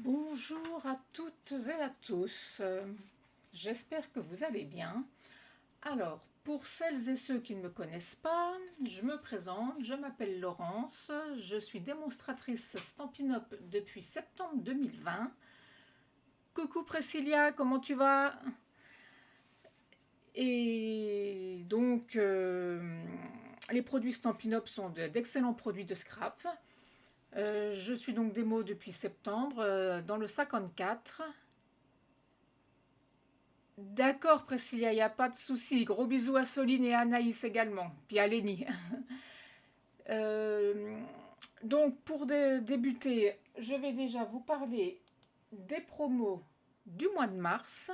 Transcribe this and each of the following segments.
Bonjour à toutes et à tous, j'espère que vous allez bien. Alors, pour celles et ceux qui ne me connaissent pas, je me présente, je m'appelle Laurence, je suis démonstratrice Stampin' Up depuis septembre 2020. Coucou Priscilla, comment tu vas? Et donc, les produits Stampin' Up sont d'excellents produits de scrap. Je suis donc démo depuis septembre dans le 54. D'accord Priscilla, il n'y a pas de souci. Gros bisous à Soline et à Anaïs également, puis à Lénie. Euh, donc pour débuter, je vais déjà vous parler des promos du mois de mars.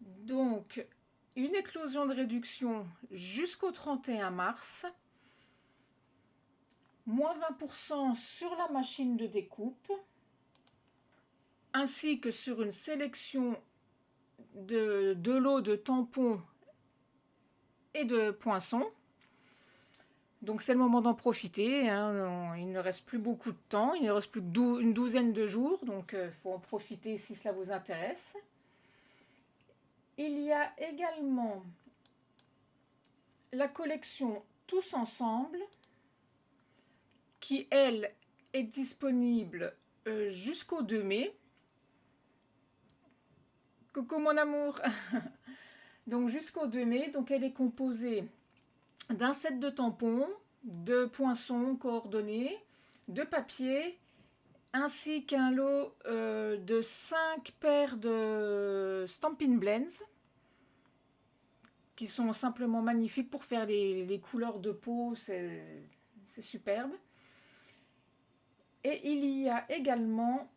Donc une éclosion de réduction jusqu'au 31 mars. Moins 20% sur la machine de découpe, ainsi que sur une sélection de lots de tampons et de poinçons. Donc c'est le moment d'en profiter, hein. Il ne reste plus beaucoup de temps, il ne reste plus qu'une douzaine de jours, donc il faut en profiter si cela vous intéresse. Il y a également la collection Tous Ensemble, qui elle est disponible jusqu'au 2 mai. Coucou mon amour. Donc jusqu'au 2 mai, donc elle est composée d'un set de tampons, de poinçons coordonnés, de papier, ainsi qu'un lot de 5 paires de Stampin' Blends, qui sont simplement magnifiques pour faire les couleurs de peau, c'est superbe. Et il y a également,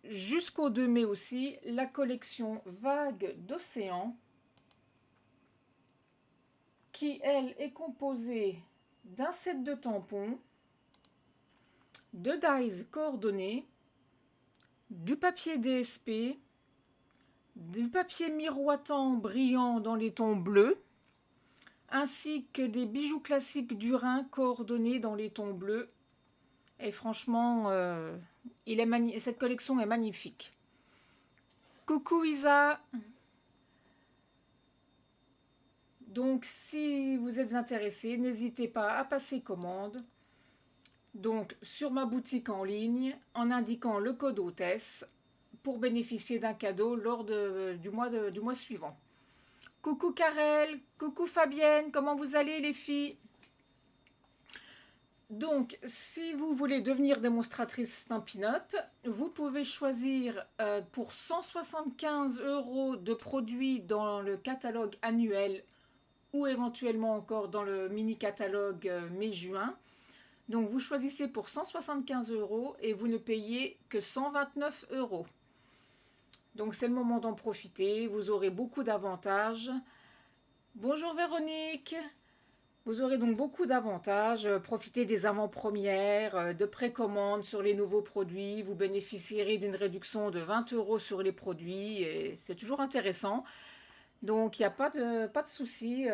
jusqu'au 2 mai aussi, la collection Vagues d'Océan, qui, elle, est composée d'un set de tampons, de dies coordonnés, du papier DSP, du papier miroitant brillant dans les tons bleus, ainsi que des bijoux classiques du Rhin coordonnés dans les tons bleus. Et franchement, cette collection est magnifique. Coucou Isa! Donc si vous êtes intéressé, n'hésitez pas à passer commande. Donc sur ma boutique en ligne, en indiquant le code hôtesse pour bénéficier d'un cadeau lors du mois suivant. Coucou Karel, coucou Fabienne, comment vous allez les filles? Donc, si vous voulez devenir démonstratrice Stampin' Up, vous pouvez choisir pour 175 € de produits dans le catalogue annuel ou éventuellement encore dans le mini-catalogue mai-juin. Donc, vous choisissez pour 175 € et vous ne payez que 129 €. Donc, c'est le moment d'en profiter. Vous aurez beaucoup d'avantages. Bonjour Véronique! Vous aurez donc beaucoup d'avantages, profitez des avant-premières, de précommande sur les nouveaux produits, vous bénéficierez d'une réduction de 20 € sur les produits et c'est toujours intéressant. Donc il n'y a pas de souci,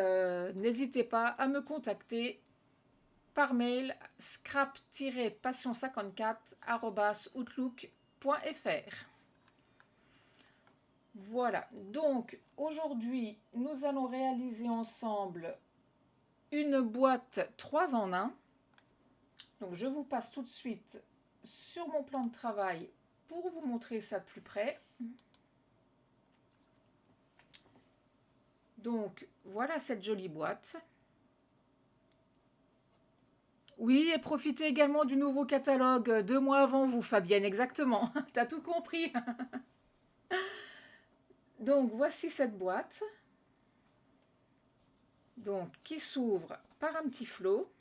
n'hésitez pas à me contacter par mail scrap-passion54@outlook.fr. Voilà, donc aujourd'hui nous allons réaliser ensemble une boîte 3 en 1. Donc je vous passe tout de suite sur mon plan de travail pour vous montrer ça de plus près. Donc, voilà cette jolie boîte. Oui, et profitez également du nouveau catalogue 2 mois avant vous, Fabienne, exactement. T'as tout compris. Donc, voici cette boîte. Donc, qui s'ouvre par un petit flot.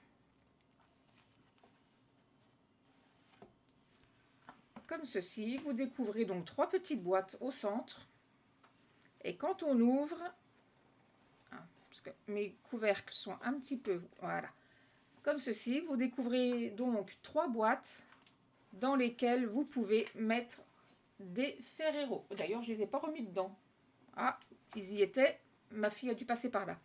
Comme ceci. Vous découvrez donc 3 petites boîtes au centre. Et quand on ouvre, parce que mes couvercles sont un petit peu, voilà, comme ceci, vous découvrez donc 3 boîtes dans lesquelles vous pouvez mettre des Ferrero. D'ailleurs, je ne les ai pas remis dedans. Ah, ils y étaient. Ma fille a dû passer par là.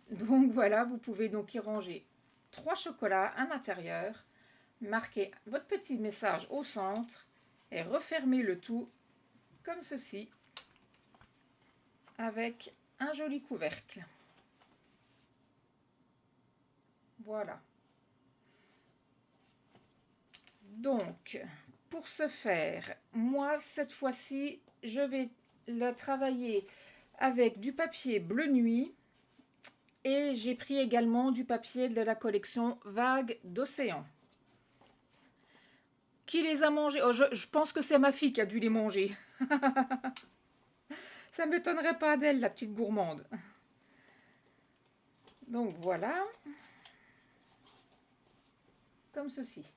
Donc voilà, vous pouvez donc y ranger 3 chocolats à l'intérieur, marquer votre petit message au centre et refermer le tout comme ceci avec un joli couvercle. Voilà. Donc, pour ce faire, moi, cette fois-ci, je vais le travailler avec du papier bleu nuit et j'ai pris également du papier de la collection Vagues d'Océan. Qui les a mangés? Oh, je pense que c'est ma fille qui a dû les manger. Ça ne m'étonnerait pas d'elle, la petite gourmande. Donc voilà. Comme ceci.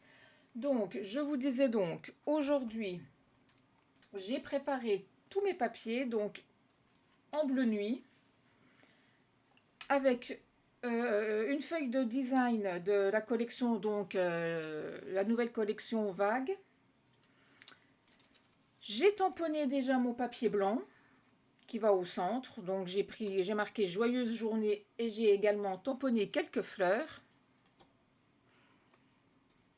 Donc, je vous disais donc, aujourd'hui, j'ai préparé tous mes papiers, donc en bleu nuit, avec une feuille de design de la collection, donc la nouvelle collection Vague. J'ai tamponné déjà mon papier blanc qui va au centre, donc j'ai marqué joyeuse journée et j'ai également tamponné quelques fleurs.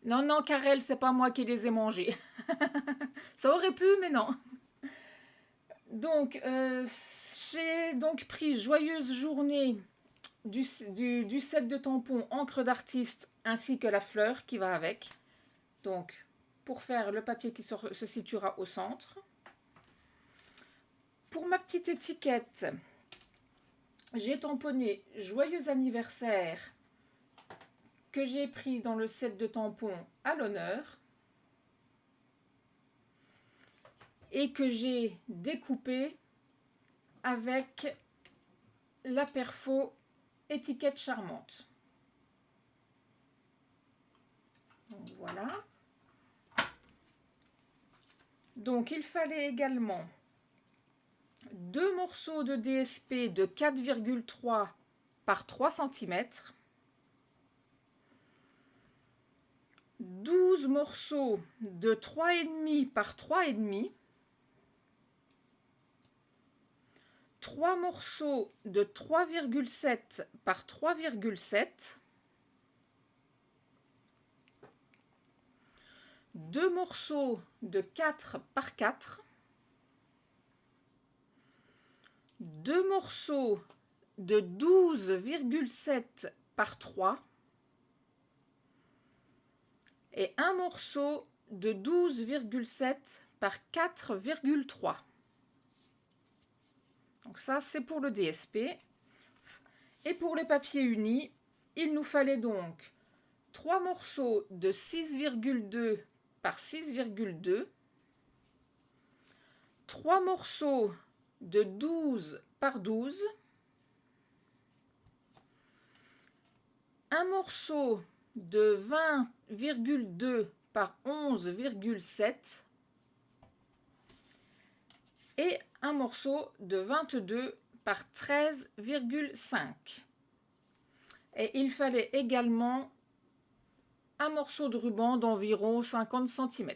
Non, non, Karel, c'est pas moi qui les ai mangées. Ça aurait pu, mais non. Donc, j'ai donc pris joyeuse journée du set de tampons encre d'artiste ainsi que la fleur qui va avec. Donc, pour faire le papier qui se situera au centre. Pour ma petite étiquette, j'ai tamponné joyeux anniversaire que j'ai pris dans le set de tampons à l'honneur et que j'ai découpé avec la perfo étiquette charmante. Donc voilà. Donc il fallait également 2 morceaux de DSP de 4,3 par 3 cm, 12 morceaux de 3,5 par 3,5, 3 morceaux de 3,7 par 3,7, 2 morceaux de 4 par 4, 2 morceaux de 12,7 par 3 et un morceau de 12,7 par 4,3. Donc ça, c'est pour le DSP. Et pour les papiers unis, il nous fallait donc 3 morceaux de 6,2 par 6,2, 3 morceaux de 12 par 12, un morceau de 20,2 par 11,7 et un morceau de 22 par 13,5. Et il fallait également un morceau de ruban d'environ 50 cm.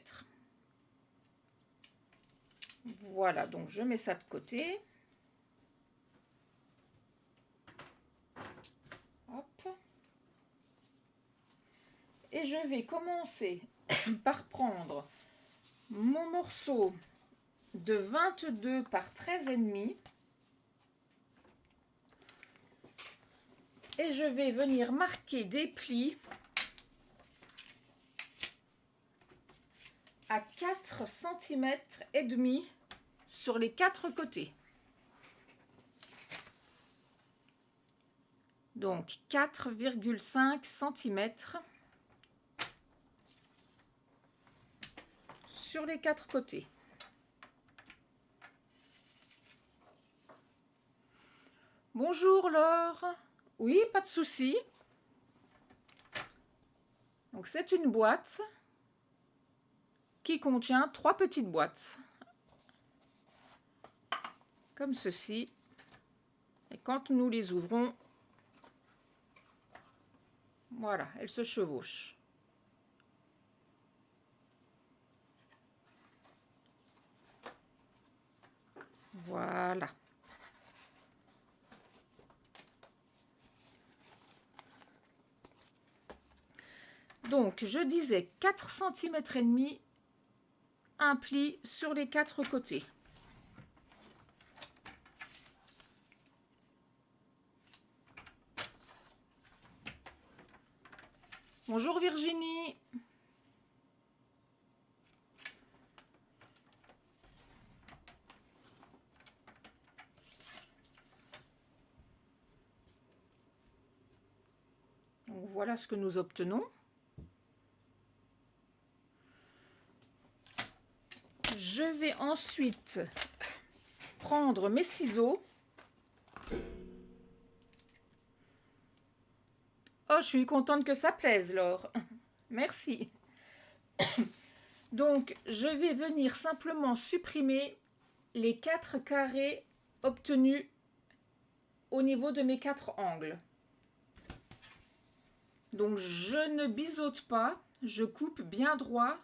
Voilà, donc je mets ça de côté. Hop. Et je vais commencer par prendre mon morceau de 22 par 13,5 et je vais venir marquer des plis à 4 cm et demi sur les 4 côtés. Donc 4,5 cm sur les 4 côtés. Bonjour Laure. Oui, pas de souci. Donc c'est une boîte qui contient 3 petites boîtes. Comme ceci. Et quand nous les ouvrons, voilà, elles se chevauchent. Voilà. Donc, je disais 4 cm et demi, un pli sur les 4 côtés. Bonjour Virginie. Donc, voilà ce que nous obtenons. Je vais ensuite prendre mes ciseaux. Oh, je suis contente que ça plaise, Laure. Merci. Donc, je vais venir simplement supprimer les 4 carrés obtenus au niveau de mes 4 angles. Donc, je ne biseaute pas, je coupe bien droit.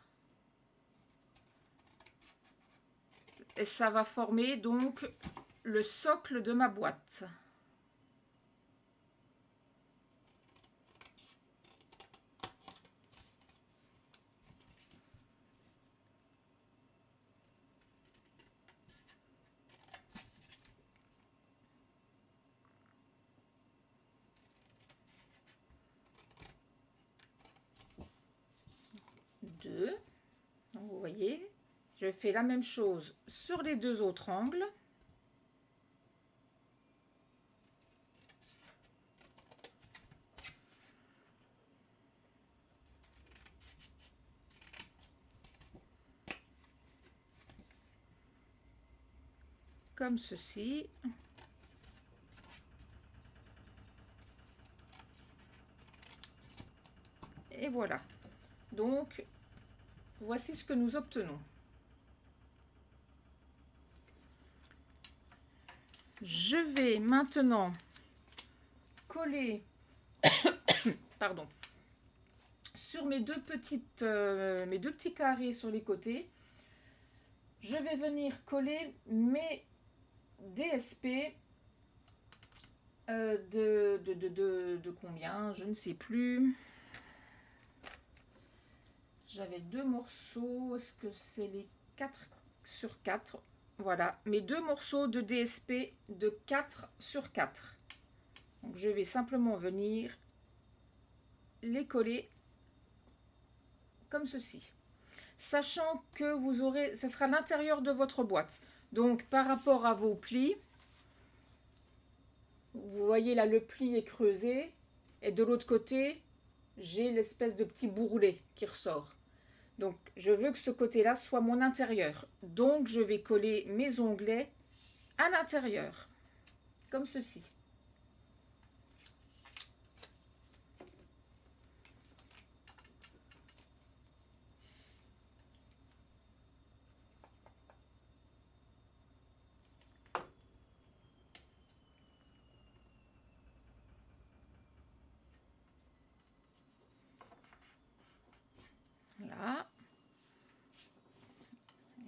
Et ça va former donc le socle de ma boîte. Deux. Donc, vous voyez, je fais la même chose sur les 2 autres angles. Comme ceci. Et voilà. Donc, voici ce que nous obtenons. Je vais maintenant coller pardon, sur mes deux petits carrés sur les côtés. Je vais venir coller mes DSP de combien, je ne sais plus. J'avais 2 morceaux, est-ce que c'est les 4 sur 4? Voilà, mes 2 morceaux de DSP de 4 sur 4. Donc je vais simplement venir les coller comme ceci. Sachant que vous aurez, ce sera l'intérieur de votre boîte. Donc par rapport à vos plis, vous voyez là le pli est creusé et de l'autre côté, j'ai l'espèce de petit bourrelet qui ressort. Donc je veux que ce côté-là soit mon intérieur. Donc je vais coller mes onglets à l'intérieur, comme ceci. Là.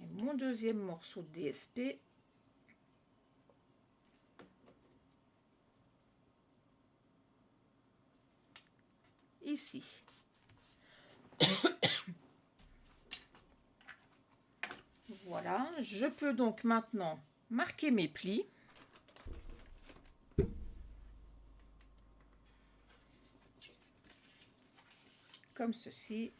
Et mon deuxième morceau de DSP. Ici. Voilà, je peux donc maintenant marquer mes plis. Comme ceci.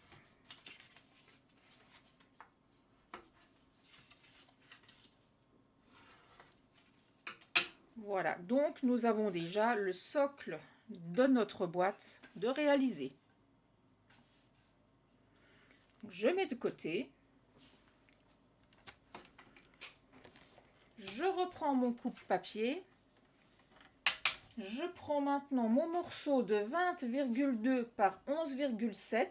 Voilà, donc nous avons déjà le socle de notre boîte de réaliser. Je mets de côté. Je reprends mon coupe-papier. Je prends maintenant mon morceau de 20,2 par 11,7.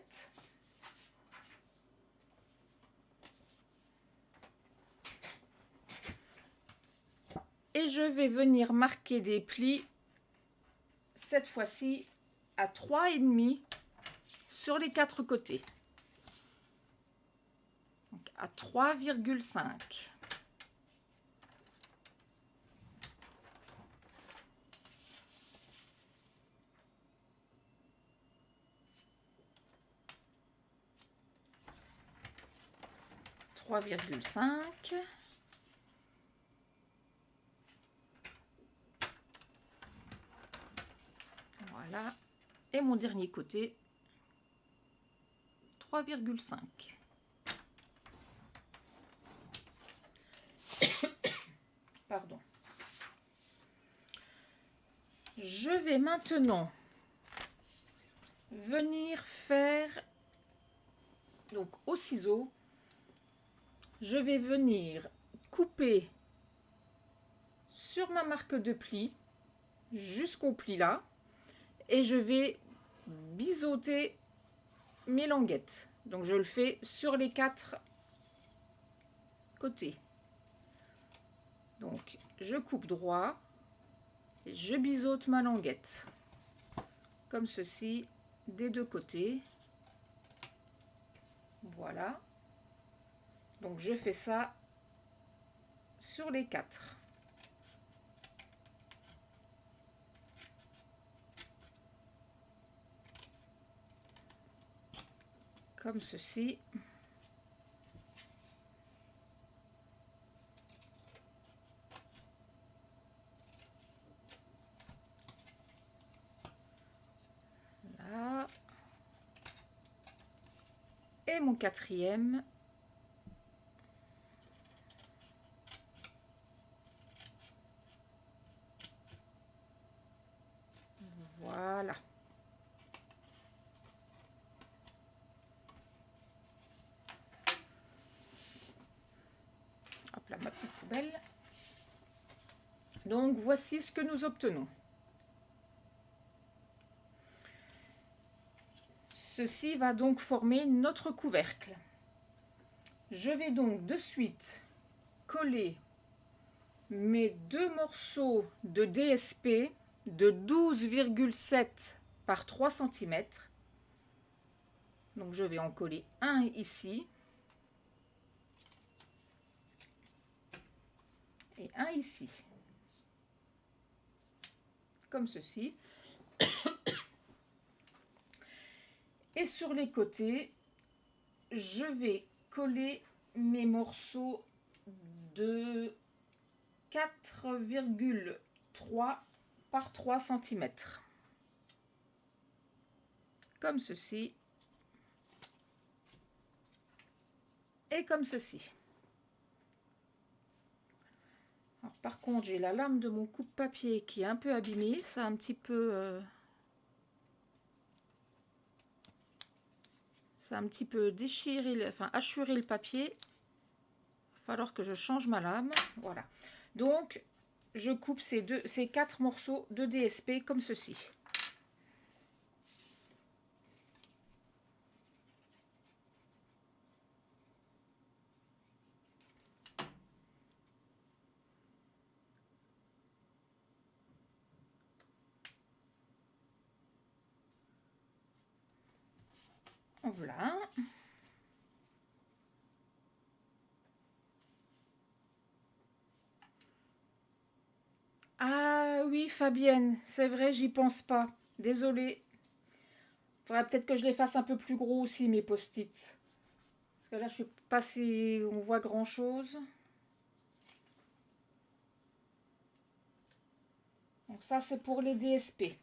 Et je vais venir marquer des plis, cette fois-ci à 3,5 sur les 4 côtés. Donc à 3,5. Voilà. Et mon dernier côté, 3,5. Pardon. Je vais maintenant venir faire, donc au ciseau, je vais venir couper sur ma marque de pli jusqu'au pli là et je vais biseauter mes languettes. Donc je le fais sur les 4 côtés. Donc je coupe droit, je biseaute ma languette comme ceci des 2 côtés. Voilà. Donc je fais ça sur les 4. Comme ceci. Là. Et mon 4e. Voilà. Hop là, ma petite poubelle. Donc, voici ce que nous obtenons. Ceci va donc former notre couvercle. Je vais donc de suite coller mes 2 morceaux de DSP de 12,7 par 3 cm. Donc je vais en coller un ici et un ici, comme ceci. Et sur les côtés, je vais coller mes morceaux de 4,3 par 3 cm. Comme ceci. Et comme ceci. Alors, par contre, j'ai la lame de mon coupe-papier qui est un peu abîmée. Ça a un petit peu... ça a un petit peu déchiré, enfin hachuré le papier. Il va falloir que je change ma lame. Voilà. Donc, je coupe ces 4 morceaux de DSP comme ceci. Voilà. Ah oui, Fabienne, c'est vrai, j'y pense pas. Désolée. Faudrait peut-être que je les fasse un peu plus gros aussi, mes post-it. Parce que là, je sais pas si on voit grand-chose. Donc ça, c'est pour les DSP.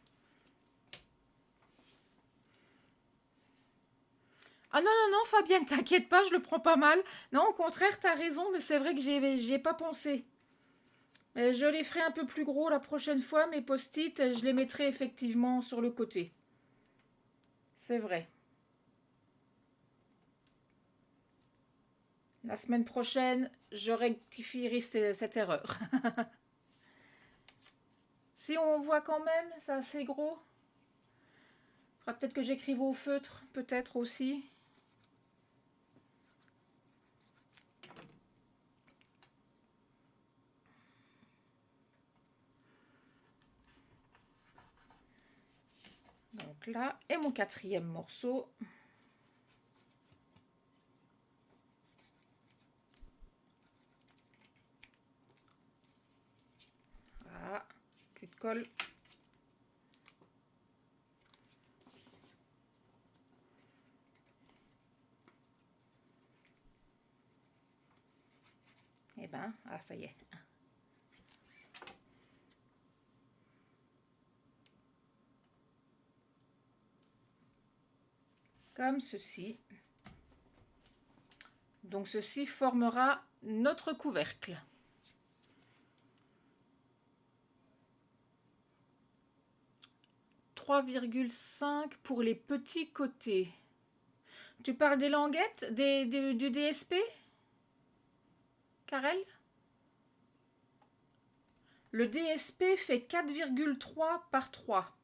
Ah non, non, non, Fabienne, t'inquiète pas, je le prends pas mal. Non, au contraire, t'as raison, mais c'est vrai que j'y ai pas pensé. Mais je les ferai un peu plus gros la prochaine fois, mes post-it, et je les mettrai effectivement sur le côté. C'est vrai. La semaine prochaine, je rectifierai cette erreur. Si on voit quand même, c'est assez gros. Il faudra peut-être que j'écrive au feutre, peut-être aussi. Donc là, et mon quatrième morceau. Voilà, tu te colles. Eh ben, ah ça y est. Comme ceci. Donc ceci formera notre couvercle. 3,5 pour les petits côtés. Tu parles des languettes, du DSP, Karel? Le DSP fait 4,3 par 3.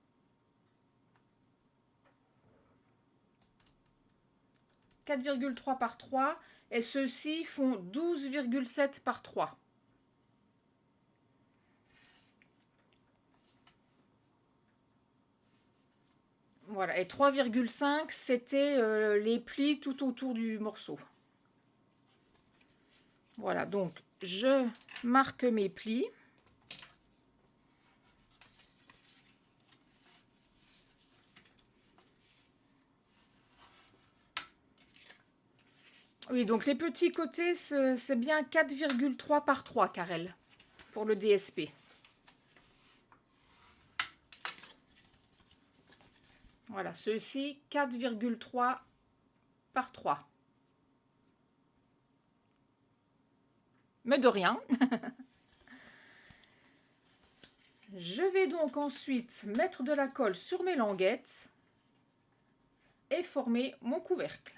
4,3 par 3 et ceux-ci font 12,7 par 3. Voilà, et 3,5 c'était les plis tout autour du morceau. Voilà, donc je marque mes plis. Oui, donc les petits côtés, c'est bien 4,3 par 3, Karel, pour le DSP. Voilà, ceux-ci, 4,3 par 3. Mais de rien. Je vais donc ensuite mettre de la colle sur mes languettes et former mon couvercle.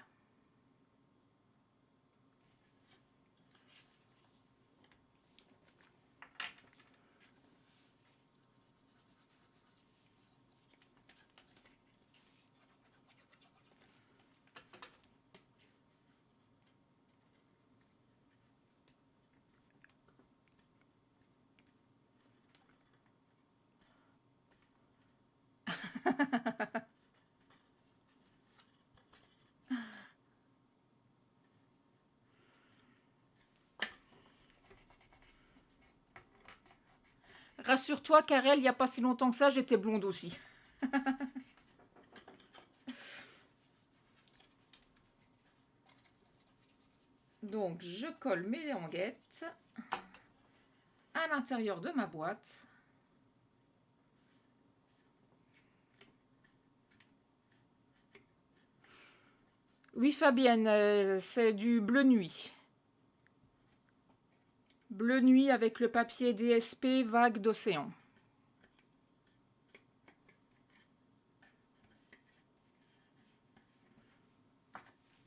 Rassure-toi, Karel, il n'y a pas si longtemps que ça, j'étais blonde aussi. Donc, je colle mes languettes à l'intérieur de ma boîte. Oui, Fabienne, c'est du bleu nuit. Bleu nuit avec le papier DSP vague d'océan.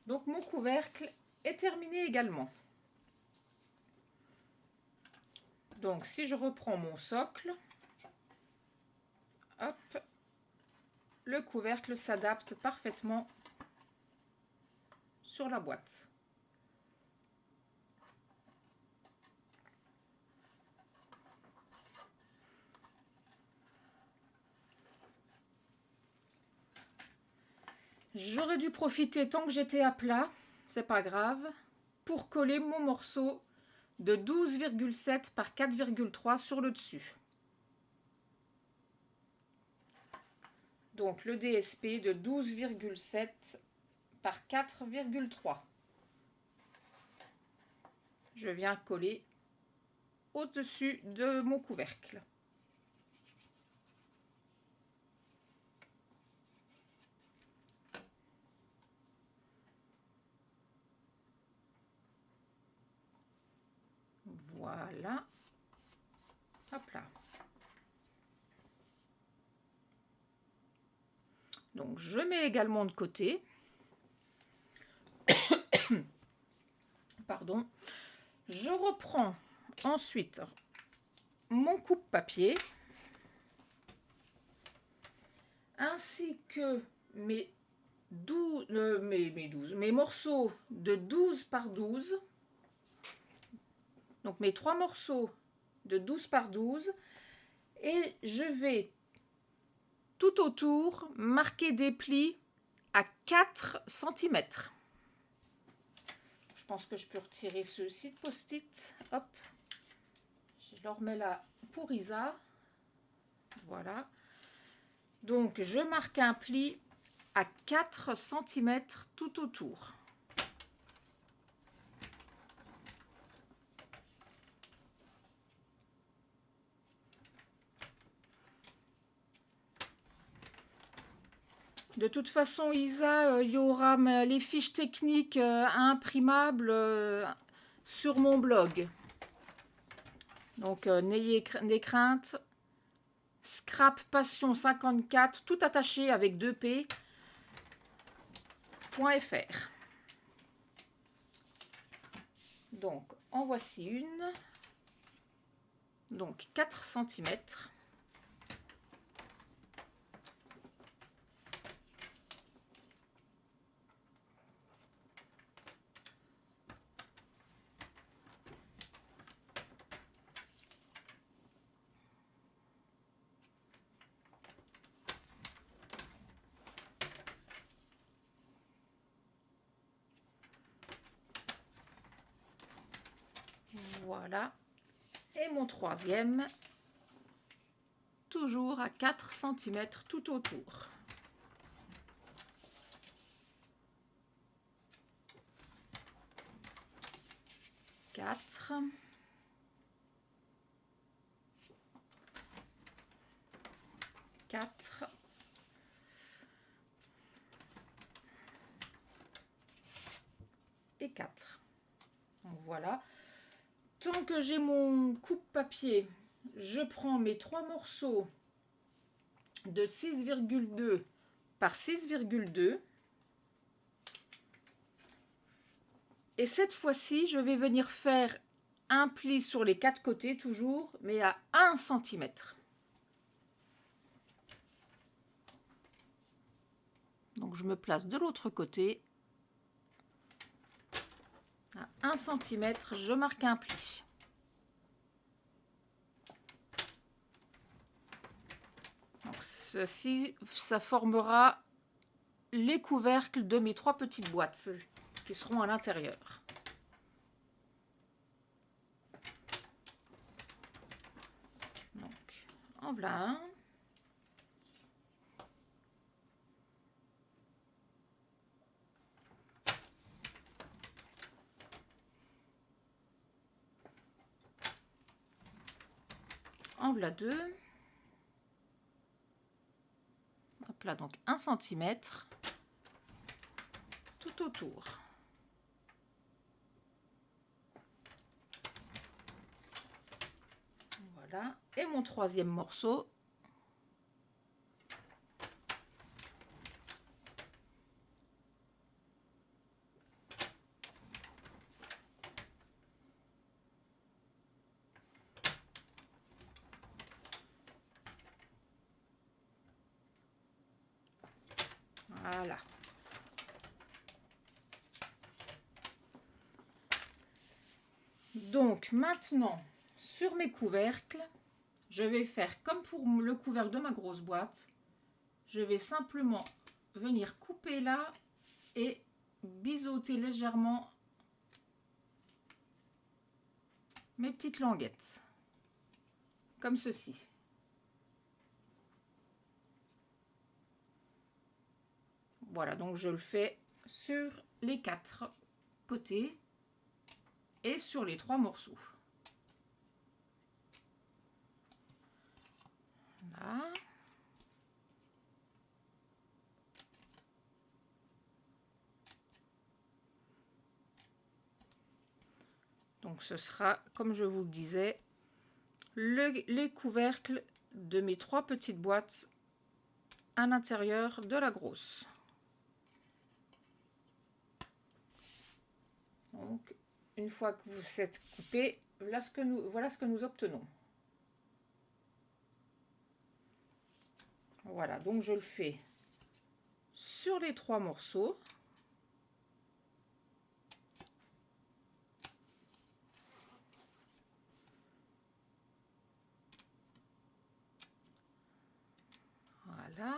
Donc mon couvercle est terminé également. Donc si je reprends mon socle, hop, le couvercle s'adapte parfaitement sur la boîte. J'aurais dû profiter tant que j'étais à plat, c'est pas grave, pour coller mon morceau de 12,7 par 4,3 sur le dessus. Donc le DSP de 12,7 par 4,3. Je viens coller au-dessus de mon couvercle. Voilà. Donc je mets également de côté. Pardon. Je reprends ensuite mon coupe-papier ainsi que mes morceaux de 12 par 12. Donc mes 3 morceaux de 12 par 12 et je vais tout autour marquer des plis à 4 cm. Je pense que je peux retirer ceux-ci de post-it. Hop, je leur mets là pour Isa. Voilà. Donc je marque un pli à 4 cm tout autour. De toute façon, Isa, il y aura les fiches techniques imprimables sur mon blog. Donc, n'ayez crainte. Scrap Passion 54, tout attaché avec 2p.fr. Donc, en voici une. Donc, 4 cm. Voilà. Et mon troisième, toujours à 4 cm tout autour. Quatre. Quatre. Et 4. Donc voilà. Tant que j'ai mon coupe-papier, je prends mes 3 morceaux de 6,2 par 6,2. Et cette fois-ci, je vais venir faire un pli sur les 4 côtés toujours, mais à 1 cm. Donc je me place de l'autre côté. À 1 cm, je marque un pli. Donc ceci, ça formera les couvercles de mes 3 petites boîtes qui seront à l'intérieur. Donc, en voilà un. En voilà 2. Hop là, donc 1 cm tout autour. Voilà. Et mon troisième morceau. Voilà. Donc maintenant, sur mes couvercles, je vais faire comme pour le couvercle de ma grosse boîte. Je vais simplement venir couper là et biseauter légèrement mes petites languettes. Comme ceci. Voilà, donc je le fais sur les 4 côtés et sur les 3 morceaux. Voilà. Donc ce sera, comme je vous le disais, les couvercles de mes 3 petites boîtes à l'intérieur de la grosse. Donc, une fois que vous êtes coupé, voilà ce que nous obtenons. Voilà, donc je le fais sur les 3 morceaux. Voilà.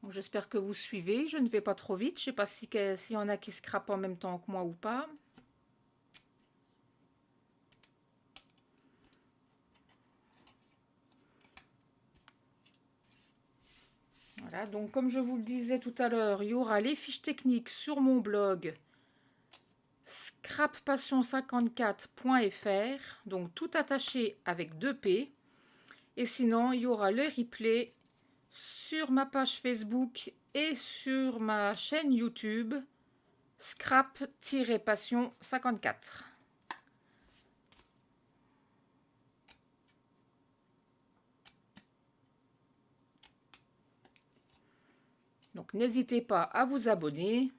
J'espère que vous suivez. Je ne vais pas trop vite. Je ne sais pas s'il y en a qui scrapent en même temps que moi ou pas. Voilà, donc comme je vous le disais tout à l'heure, il y aura les fiches techniques sur mon blog scrappassion54.fr, donc tout attaché avec 2 P. Et sinon, il y aura le replay sur ma page Facebook et sur ma chaîne YouTube Scrap-Passion 54. Donc n'hésitez pas à vous abonner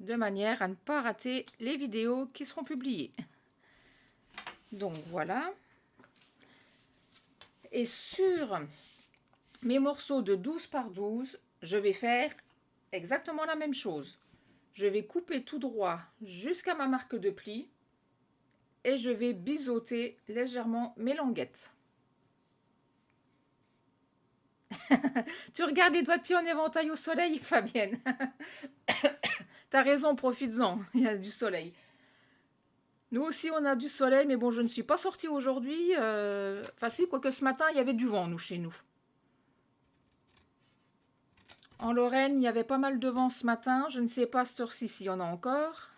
de manière à ne pas rater les vidéos qui seront publiées. Donc voilà. Et sur mes morceaux de 12 par 12, je vais faire exactement la même chose. Je vais couper tout droit jusqu'à ma marque de pli et je vais biseauter légèrement mes languettes. Tu regardes les doigts de pied en éventail au soleil, Fabienne. T'as raison, profites-en, il y a du soleil. Nous aussi, on a du soleil, mais bon, je ne suis pas sortie aujourd'hui. Enfin si, quoique ce matin, il y avait du vent, nous, chez nous. En Lorraine, il y avait pas mal de vent ce matin. Je ne sais pas cette heure-ci s'il y en a encore.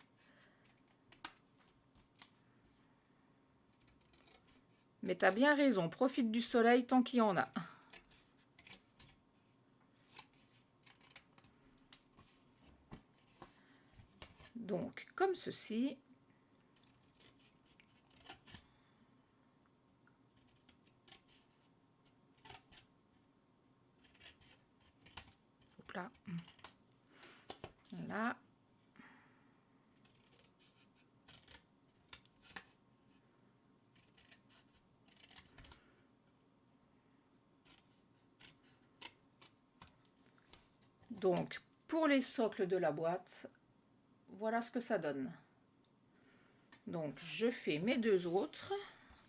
Mais t'as bien raison, profite du soleil tant qu'il y en a. Donc, comme ceci. Hop là. Là. Donc, pour les socles de la boîte, voilà ce que ça donne. Donc, je fais mes 2 autres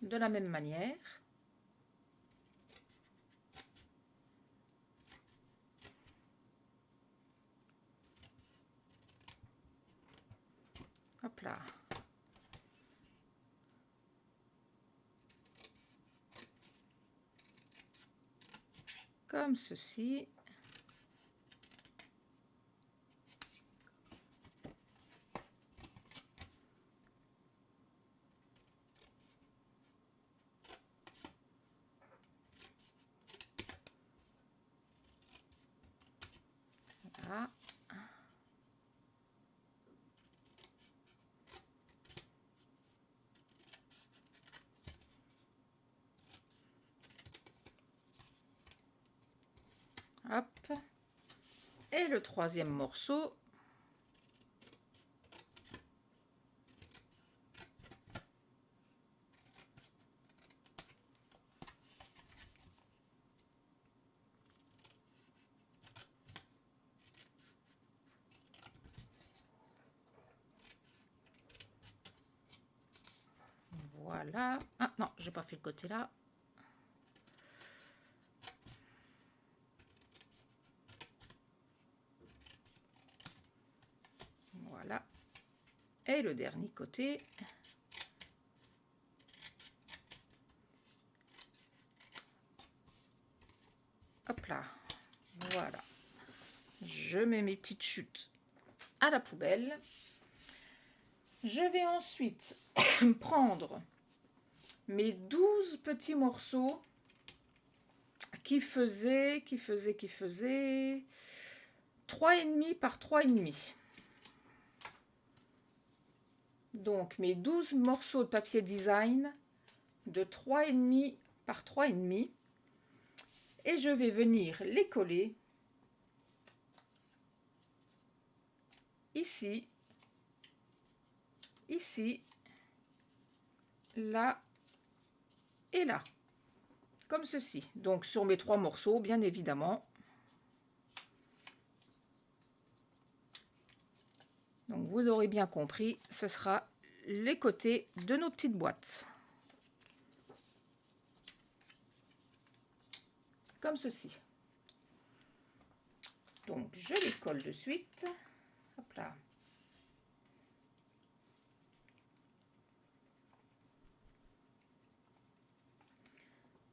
de la même manière. Hop là. Comme ceci. Voilà. Hop. Et le 3e morceau. Voilà. Ah non, j'ai pas fait le côté là. Voilà. Et le dernier côté. Hop là. Voilà. Je mets mes petites chutes à la poubelle. Je vais ensuite prendre mes 12 petits morceaux qui faisaient 3,5 par 3,5. donc mes 12 morceaux de papier design de 3,5 par 3,5 et je vais venir les coller ici, ici, là et là, comme ceci. Donc sur mes 3 morceaux, bien évidemment. Donc vous aurez bien compris, ce sera les côtés de nos petites boîtes. Comme ceci. Donc je les colle de suite. Hop là.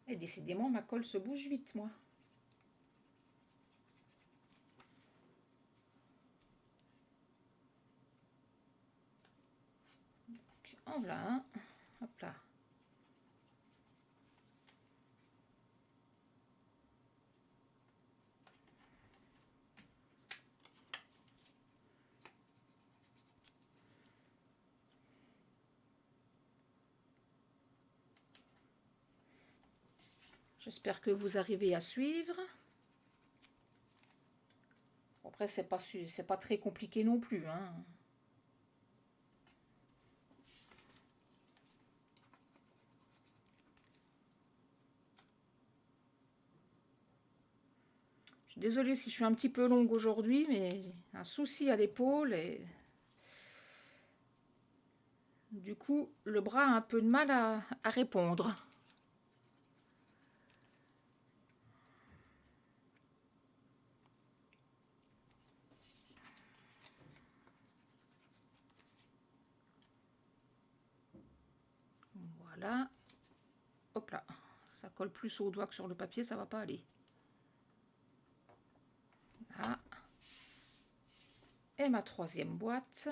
Et décidément, ma colle se bouge vite, moi. Donc, en voilà un. Hop là. J'espère que vous arrivez à suivre. Après, c'est pas très compliqué non plus, hein. Je suis désolée si je suis un petit peu longue aujourd'hui, mais j'ai un souci à l'épaule et du coup, le bras a un peu de mal à répondre. Voilà. Hop là. Ça colle plus au doigt que sur le papier, ça va pas aller. Là. Et ma 3e boîte.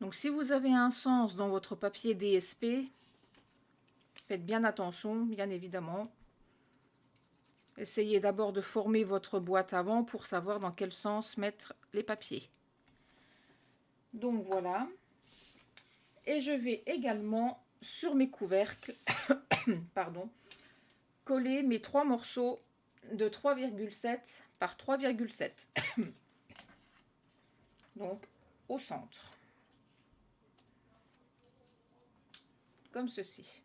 Donc si vous avez un sens dans votre papier DSP, faites bien attention, bien évidemment. Essayez d'abord de former votre boîte avant pour savoir dans quel sens mettre les papiers. Donc voilà. Et je vais également, sur mes couvercles, pardon, coller mes 3 morceaux de 3,7 par 3,7. Donc au centre. Comme ceci.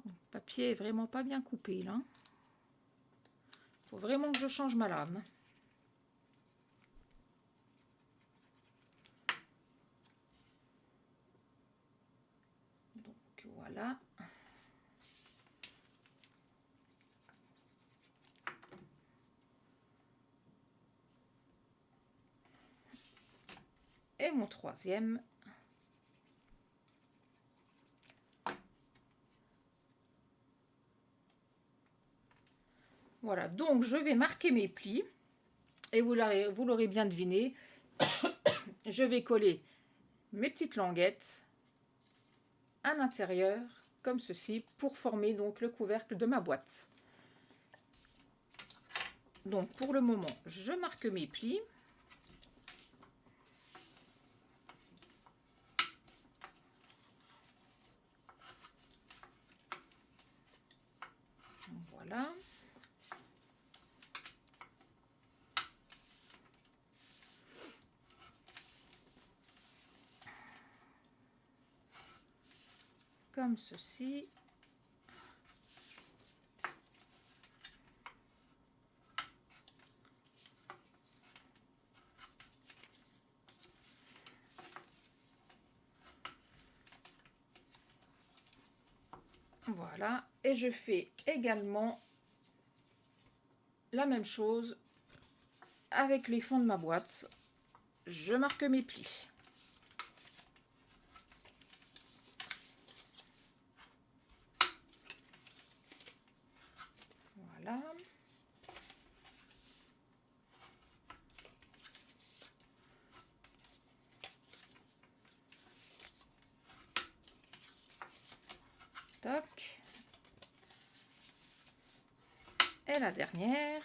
Le papier est vraiment pas bien coupé là. Il faut vraiment que je change ma lame. Donc voilà. Et mon 3e. Voilà, donc je vais marquer mes plis. Et vous l'aurez bien deviné, je vais coller mes petites languettes à l'intérieur, comme ceci, pour former donc le couvercle de ma boîte. Donc pour le moment, je marque mes plis. Voilà. Comme ceci. Voilà, et je fais également la même chose avec les fonds de ma boîte. Je marque mes plis. Voilà. Toc. Et la dernière.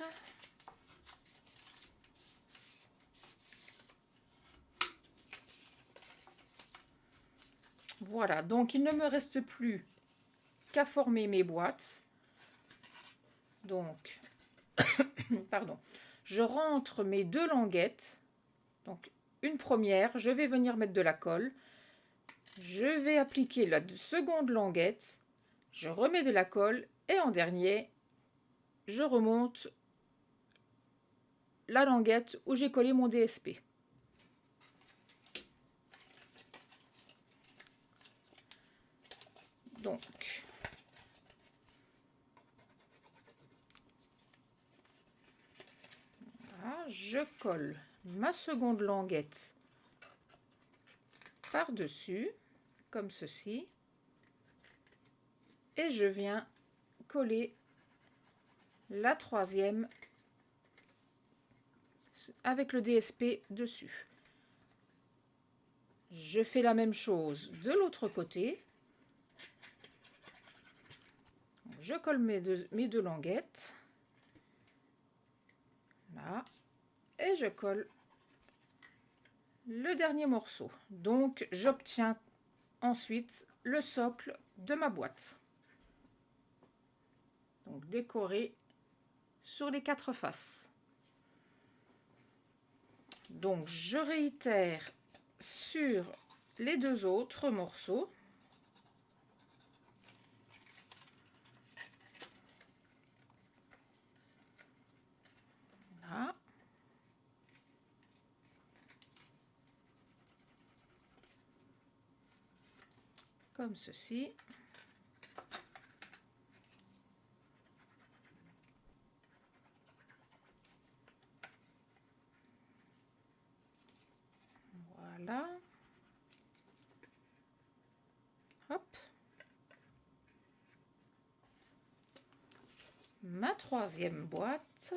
Voilà, donc il ne me reste plus qu'à former mes boîtes. Donc, pardon, je rentre mes 2 languettes. Donc, une première, je vais venir mettre de la colle. Je vais appliquer la seconde languette. Je remets de la colle. Et en dernier, je remonte la languette où j'ai collé mon DSP. Donc, voilà, je colle ma seconde languette par-dessus, comme ceci. Et je viens coller la troisième avec le DSP dessus. Je fais la même chose de l'autre côté. Je colle mes deux languettes. Là. Et je colle le dernier morceau. Donc, j'obtiens ensuite le socle de ma boîte. Donc, décoré sur les 4 faces. Donc, je réitère sur les 2 autres morceaux. Là. Comme ceci. Voilà. Hop. Ma troisième boîte.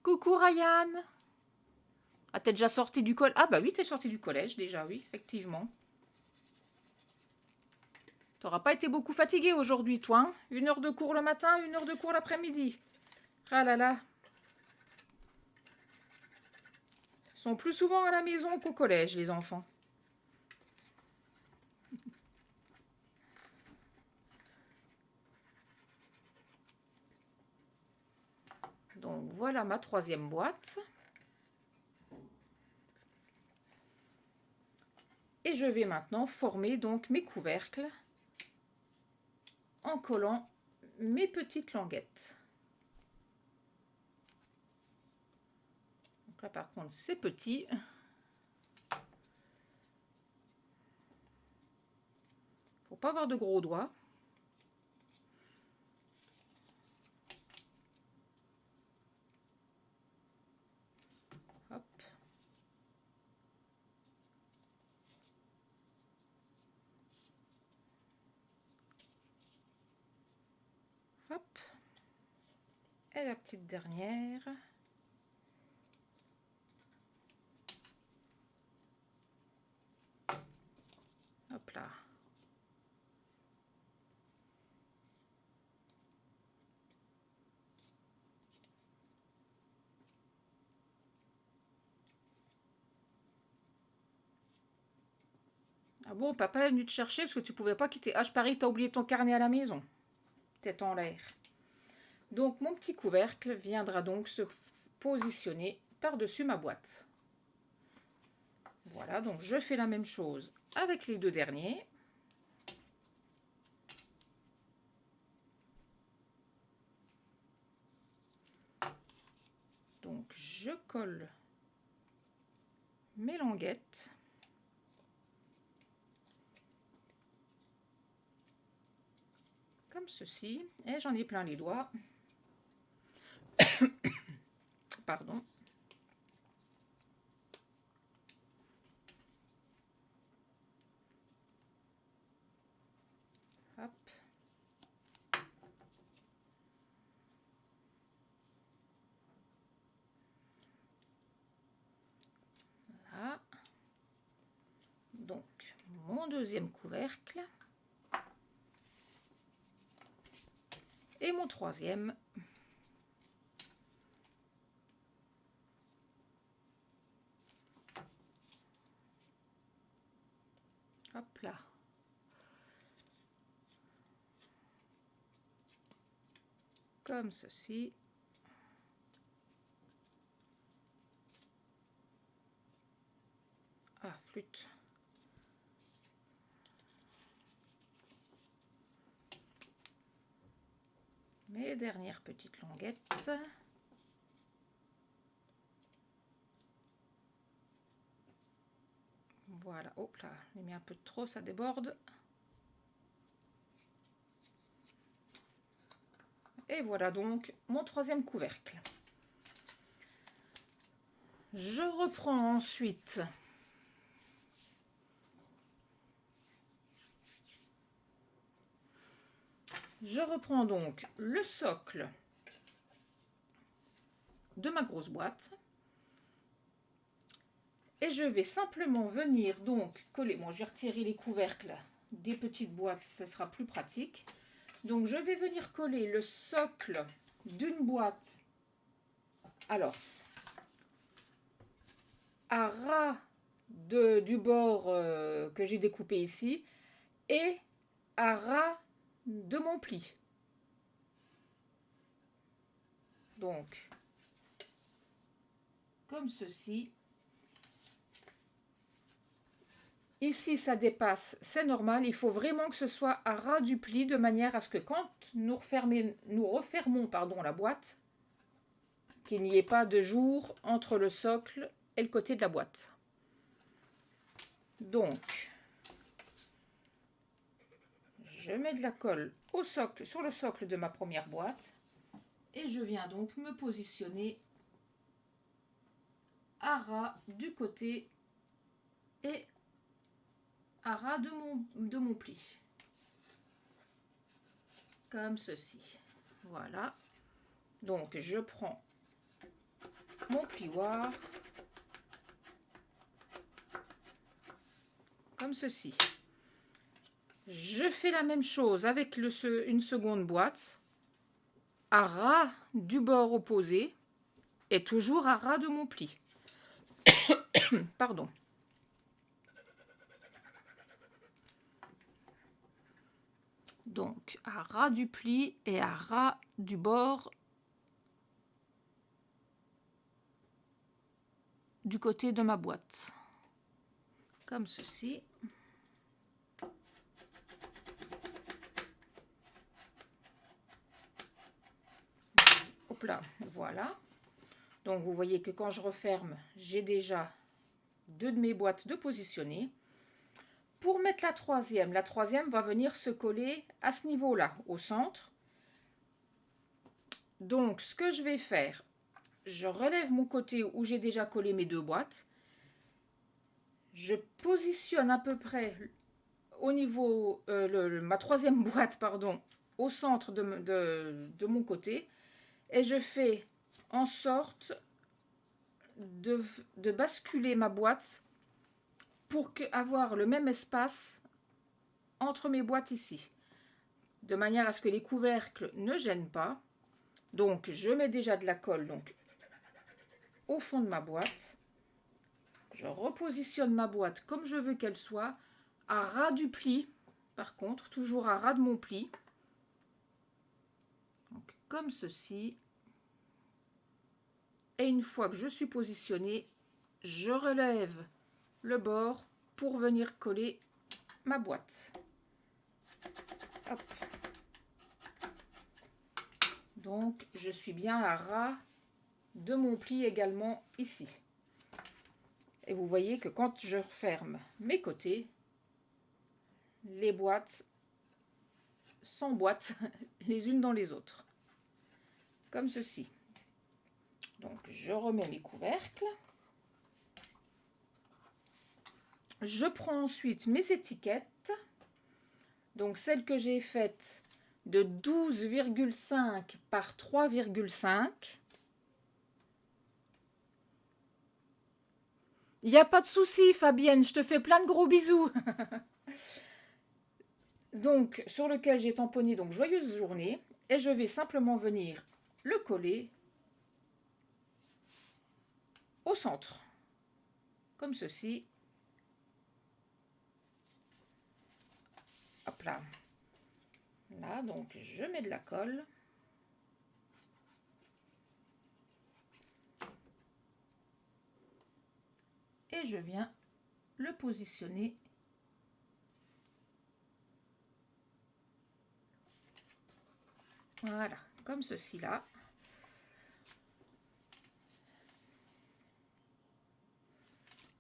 Coucou Ryan. Ah, t'es déjà sorti du collège? Ah bah oui, t'es sorti du collège déjà, oui, effectivement. T'auras pas été beaucoup fatigué aujourd'hui, toi, hein? 1 heure de cours le matin, 1 heure de cours l'après-midi. Ah là là. Ils sont plus souvent à la maison qu'au collège, les enfants. Donc voilà ma troisième boîte. Et je vais maintenant former donc mes couvercles en collant mes petites languettes. Donc là par contre c'est petit. Faut pas avoir de gros doigts. Hop. Hop. Et la petite dernière. Hop là. Ah bon, papa est venu te chercher parce que tu pouvais pas quitter. Ah, je parie, t'as oublié ton carnet à la maison. Tête en l'air. Donc, mon petit couvercle viendra donc se positionner par-dessus ma boîte. Voilà, donc je fais la même chose avec les 2 derniers. Donc, je colle mes languettes. Comme ceci. Et j'en ai plein les doigts. Pardon. Hop. deuxième couvercle et mon troisième. Hop là. Comme ceci. Ah, flûte. Mes dernières petites languettes. Voilà, hop là, j'ai mis un peu de trop, ça déborde. Et voilà donc mon troisième couvercle. Je reprends ensuite donc le socle de ma grosse boîte. Et je vais simplement venir donc coller. Bon, je vais retirer les couvercles des petites boîtes, ce sera plus pratique. Donc, je vais venir coller le socle d'une boîte. Alors, à ras du bord que j'ai découpé ici et à ras de mon pli. Donc, comme ceci. Ici, ça dépasse, c'est normal. Il faut vraiment que ce soit à ras du pli de manière à ce que quand nous refermons la boîte, qu'il n'y ait pas de jour entre le socle et le côté de la boîte. Donc, je mets de la colle au socle, sur le socle de ma première boîte et je viens donc me positionner à ras du côté et à ras de mon pli, comme ceci. Voilà, donc je prends mon plioir comme ceci. Je fais la même chose avec une seconde boîte à ras du bord opposé et toujours à ras de mon pli. Pardon. Donc, à ras du pli et à ras du bord du côté de ma boîte. Comme ceci. Hop là, voilà. Donc, vous voyez que quand je referme, j'ai déjà deux de mes boîtes de positionner. Pour mettre la troisième va venir se coller à ce niveau-là, au centre. Donc, ce que je vais faire, je relève mon côté où j'ai déjà collé mes deux boîtes. Je positionne à peu près au niveau, ma troisième boîte, pardon, au centre de mon côté. Et je fais en sorte de basculer ma boîte pour avoir le même espace entre mes boîtes ici, de manière à ce que les couvercles ne gênent pas. Donc, je mets déjà de la colle donc, au fond de ma boîte. Je repositionne ma boîte comme je veux qu'elle soit, à ras du pli, par contre, toujours à ras de mon pli. Donc, comme ceci. Et une fois que je suis positionnée, je relève le bord pour venir coller ma boîte. Hop. Donc, je suis bien à ras de mon pli également ici. Et vous voyez que quand je referme mes côtés, les boîtes s'emboîtent les unes dans les autres. Comme ceci. Donc, je remets mes couvercles. Je prends ensuite mes étiquettes. Donc, celles que j'ai faites de 12,5 par 3,5. Il n'y a pas de souci, Fabienne, je te fais plein de gros bisous. Donc, sur lequel j'ai tamponné donc joyeuse journée. Et je vais simplement venir le coller au centre, comme ceci. Hop là. Là, donc je mets de la colle. Et je viens le positionner voilà, comme ceci là.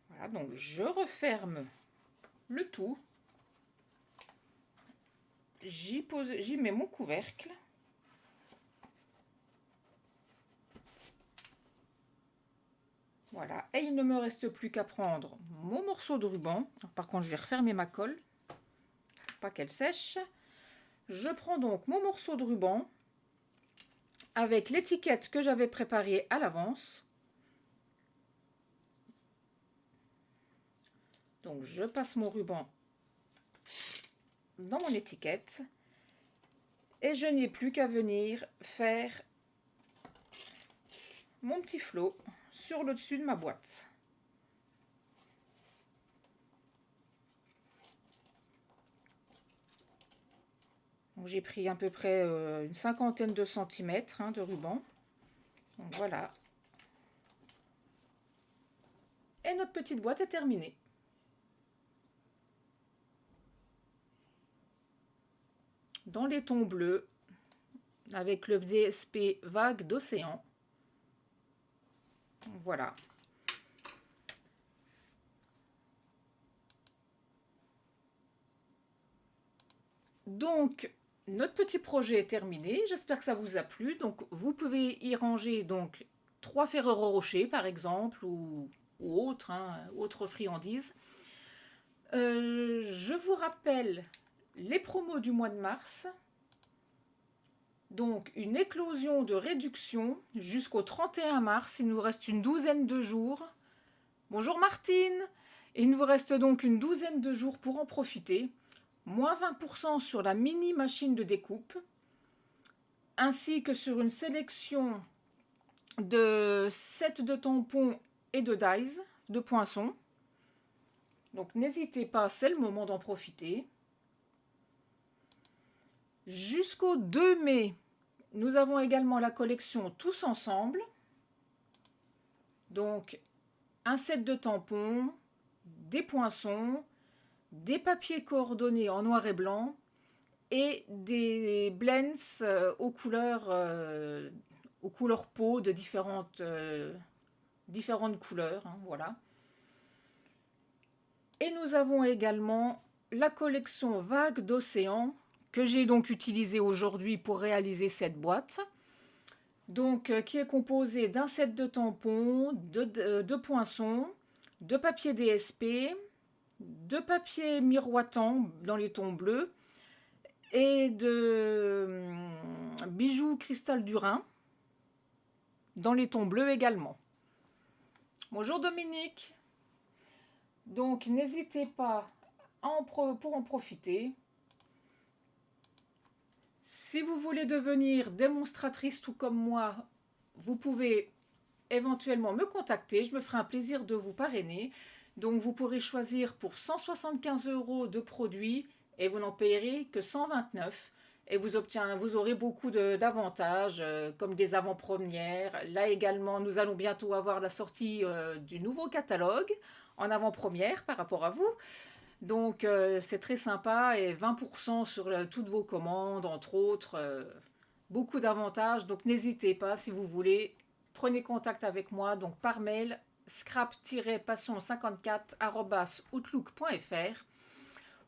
Voilà, donc je referme le tout. J'y mets mon couvercle. Voilà, et il ne me reste plus qu'à prendre mon morceau de ruban. Par contre, je vais refermer ma colle, pas qu'elle sèche. Je prends donc mon morceau de ruban avec l'étiquette que j'avais préparée à l'avance. Donc, je passe mon ruban dans mon étiquette et je n'ai plus qu'à venir faire mon petit flot sur le dessus de ma boîte. J'ai pris à peu près une cinquantaine de centimètres de ruban. Donc voilà. Et notre petite boîte est terminée. Dans les tons bleus, avec le DSP vague d'océan. Voilà. Donc, notre petit projet est terminé. J'espère que ça vous a plu. Donc, vous pouvez y ranger donc 3 Ferrero Rocher, par exemple, ou autre, autre friandise. Je vous rappelle les promos du mois de mars. Donc, une éclosion de réduction jusqu'au 31 mars. Il nous reste une douzaine de jours. Bonjour Martine. Il nous reste donc une douzaine de jours pour en profiter. Moins 20% sur la mini machine de découpe, ainsi que sur une sélection de sets de tampons et de dies, de poinçons. Donc n'hésitez pas, c'est le moment d'en profiter. Jusqu'au 2 mai, nous avons également la collection Tous Ensemble. Donc un set de tampons, des poinçons, des papiers coordonnés en noir et blanc et des blends aux couleurs peau de différentes couleurs. Voilà. Et nous avons également la collection Vague d'Océan que j'ai donc utilisée aujourd'hui pour réaliser cette boîte. Donc, qui est composée d'un set de tampons, de poinçons, de papier DSP, de papier miroitant dans les tons bleus et de bijoux cristal du Rhin dans les tons bleus également. Bonjour Dominique. Donc n'hésitez pas pour en profiter. Si vous voulez devenir démonstratrice tout comme moi, vous pouvez éventuellement me contacter. Je me ferai un plaisir de vous parrainer. Donc vous pourrez choisir pour 175 € de produits et vous n'en payerez que 129. Et vous aurez beaucoup d'avantages comme des avant-premières. Là également, nous allons bientôt avoir la sortie du nouveau catalogue en avant-première par rapport à vous. Donc c'est très sympa et 20% sur toutes vos commandes, entre autres. Beaucoup d'avantages. Donc n'hésitez pas si vous voulez. Prenez contact avec moi donc par mail scrap-passion54@outlook.fr.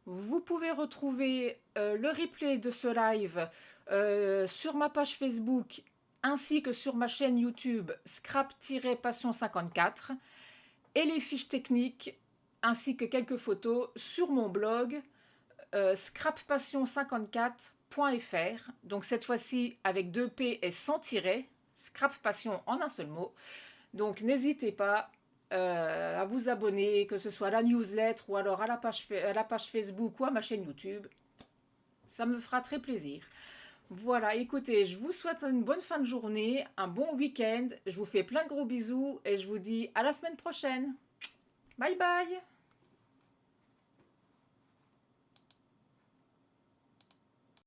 Vous pouvez retrouver le replay de ce live sur ma page Facebook ainsi que sur ma chaîne YouTube scrap-passion54 et les fiches techniques ainsi que quelques photos sur mon blog scrappassion54.fr. Donc cette fois-ci avec 2 P et sans tiret, Scrap Passion en un seul mot. Donc n'hésitez pas, à vous abonner, que ce soit à la newsletter ou alors à la page Facebook ou à ma chaîne YouTube. Ça me fera très plaisir. Voilà, écoutez, je vous souhaite une bonne fin de journée, un bon week-end. Je vous fais plein de gros bisous et je vous dis à la semaine prochaine. Bye bye!